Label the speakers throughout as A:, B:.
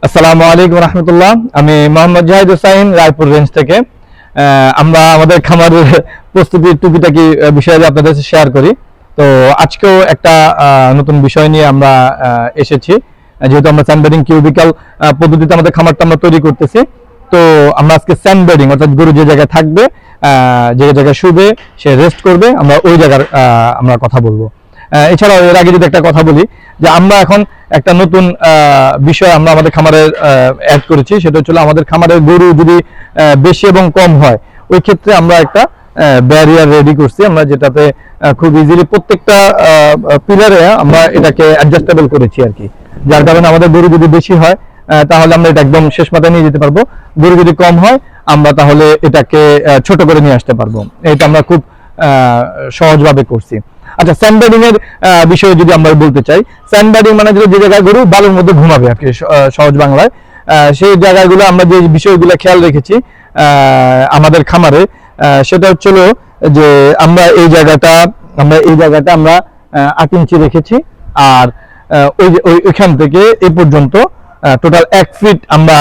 A: আসসালামু আলাইকুম রহমতুল্লাহ। আমি মোহাম্মদ জাহিদ হুসাইন, রায়পুর রেঞ্জ থেকে। আমরা আমাদের খামারের প্রস্তুতির টুকিটাকি বিষয়ে আপনাদের সাথে শেয়ার করি। তো আজকেও একটা নতুন বিষয় নিয়ে আমরা এসেছি। যেহেতু আমরা স্যান্ডবেডিং কিউবিক্যাল পদ্ধতিতে আমাদের খামারটা আমরা তৈরি করতেছি, তো আমরা আজকে স্যান্ডবেডিং অর্থাৎ গরু যে জায়গায় থাকবে, যে জায়গায় শুবে, সে রেস্ট করবে, আমরা ওই জায়গার আমরা কথা বলবো। এছাড়াও এর আগে যদি একটা কথা বলি, যে আমরা এখন একটা নতুন বিষয় আমরা আমাদের খামারে অ্যাড করেছি। সেটা হচ্ছে আমাদের খামারের গরু যদি বেশি এবং কম হয়, ওই ক্ষেত্রে আমরা একটা ব্যারিয়ার রেডি করছি, আমরা যেটাতে খুব ইজিলি প্রত্যেকটা পিলারে আমরা এটাকে অ্যাডজাস্টেবল করেছি আর কি। যার কারণে আমাদের গরু যদি বেশি হয় তাহলে আমরা এটা একদম শেষ মাথায় নিয়ে যেতে পারবো, গরু যদি কম হয় আমরা তাহলে এটাকে ছোট করে নিয়ে আসতে পারবো। এটা আমরা খুব সহজভাবে করছি। আচ্ছা, স্যান্ডবেডিং এর বিষয়ে যদি আমরা বলতে চাই, স্যান্ডবেডিং মানে যে জায়গায় গরু বালুর মধ্যে ঘুমাবে আর কি, সহজ বাংলায়। সেই জায়গাগুলো আমরা যে বিষয়গুলো খেয়াল রেখেছি আমাদের খামারে, সেটা হচ্ছিল যে আমরা এই জায়গাটা আমরা 8 ইঞ্চি রেখেছি, আর ওইখান থেকে এই পর্যন্ত টোটাল 1 ফিট আমরা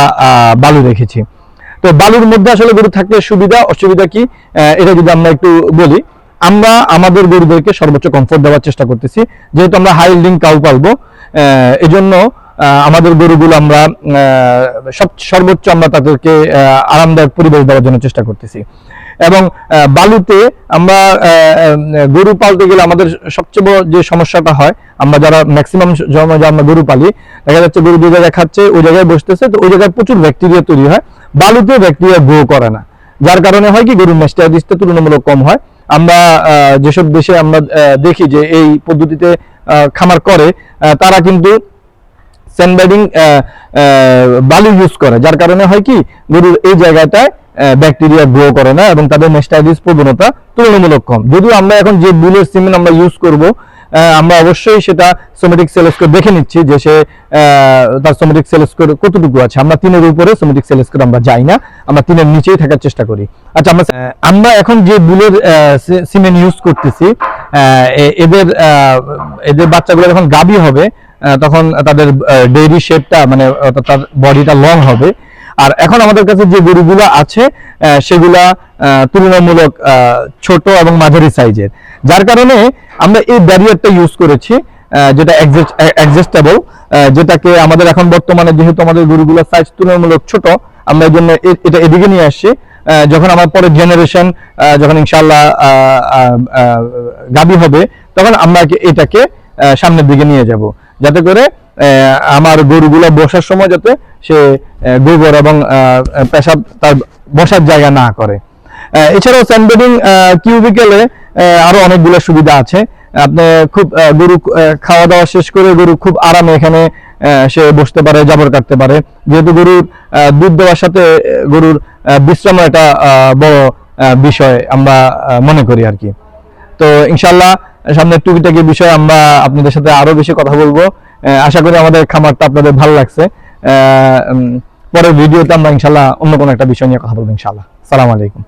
A: বালু রেখেছি। তো বালুর মধ্যে আসলে গরু থাকলে সুবিধা অসুবিধা কি, এটা যদি আমরা একটু বলি। আমরা আমাদের গরুদেরকে সর্বোচ্চ কমফোর্ট দেওয়ার চেষ্টা করতেছি, যেহেতু আমরা হাই ইল্ডিং কাউ পালবো। এই জন্য আমাদের গরুগুলো আমরা সর্বোচ্চ আমরা তাদেরকে আরামদায়ক পরিবেশ দেওয়ার জন্য চেষ্টা করতেছি। এবং বালুতে আমরা গরু পালতে গেলে আমাদের সবচেয়ে বড় যে সমস্যাটা হয়, আমরা যারা ম্যাক্সিমাম আমরা গরু পালি, দেখা যাচ্ছে গরু যে জায়গায় খাচ্ছে ওই জায়গায় বসতেছে, তো ওই জায়গায় প্রচুর ব্যাকটেরিয়া তৈরি হয়। বালুতে ব্যাকটেরিয়া গ্রো করে না, যার কারণে হয় কি গরুর ম্যাস্টাইটিসটা তুলনামূলক কম হয়। আমরা যেসব দেশে আমরা দেখি যে এই পদ্ধতিতে খামার করে, তারা কিন্তু স্যান্ডবেডিং বালু ইউজ করে, যার কারণে হয় কি গরুর এই জায়গাটায় ব্যাকটেরিয়া গ্রো করে না এবং তাদের ম্যাস্টাইটিস প্রবণতা তুলনামূলক কম। যদিও আমরা এখন যে বুলের সিমেন্ট আমরা ইউজ করব, আমরা অবশ্যই সেটা সোমেটিক সেল স্কোর দেখে নিচ্ছি যে সে তার সোমেটিক সেল স্কোর কতটুকু আছে। আমরা 3 এর উপরে সোমেটিক সেল স্কোর আমরা যাই না, আমরা 3 এর নিচেই থাকার চেষ্টা করি। আচ্ছা, আমরা এখন যে বুলের সিমেন্ট ইউজ করতেছি, এদের বাচ্চাগুলো যখন গাভী হবে তখন তাদের ডেইরি শেপটা মানে তার বডিটা লং হবে। আর এখন আমাদের কাছে যে গরুগুলো আছে সেগুলা তুলনামূলক ছোট এবং মাঝারি সাইজের, যার কারণে আমরা এই ব্যারিয়ারটা ইউজ করেছি, যেটা অ্যাডজাস্টেবল, যেটাকে আমাদের এখন বর্তমানে যেহেতু আমাদের গরুগুলোর সাইজ তুলনামূলক ছোট, আমরা এই জন্য এটা এদিকে নিয়ে আসছি। যখন আমার পরের জেনারেশন যখন ইনশাআল্লাহ গাভী হবে, তখন আমরা এটাকে সামনের দিকে নিয়ে যাব, যাতে করে আমার গরুগুলো বসার সময় যাতে সে গোবর এবং পেশাব তার বসার জায়গা না করে। এছাড়াও স্যান্ডবেডিং কিউবিক্যালে আরো অনেকগুলো সুবিধা আছে। আপনি খুব গরু খাওয়া দাওয়া শেষ করে গরু খুব আরামে এখানে সে বসতে পারে, জাবর কাটতে পারে। যেহেতু গরুর দুধ দেওয়ার সাথে গরুর বিশ্রামের একটা বড় বিষয় আমরা মনে করি আর কি। তো ইনশাল্লাহ সামনের টুকিটাকি বিষয়ে আমরা আপনাদের সাথে আরো বেশি কথা বলবো। আশা করি আমাদের খামারটা আপনাদের ভালো লাগছে। পরের ভিডিওতে আমরা ইনশাল্লাহ অন্য কোনো একটা বিষয় নিয়ে কথা বলবো ইনশাল্লাহ। আসসালামু আলাইকুম।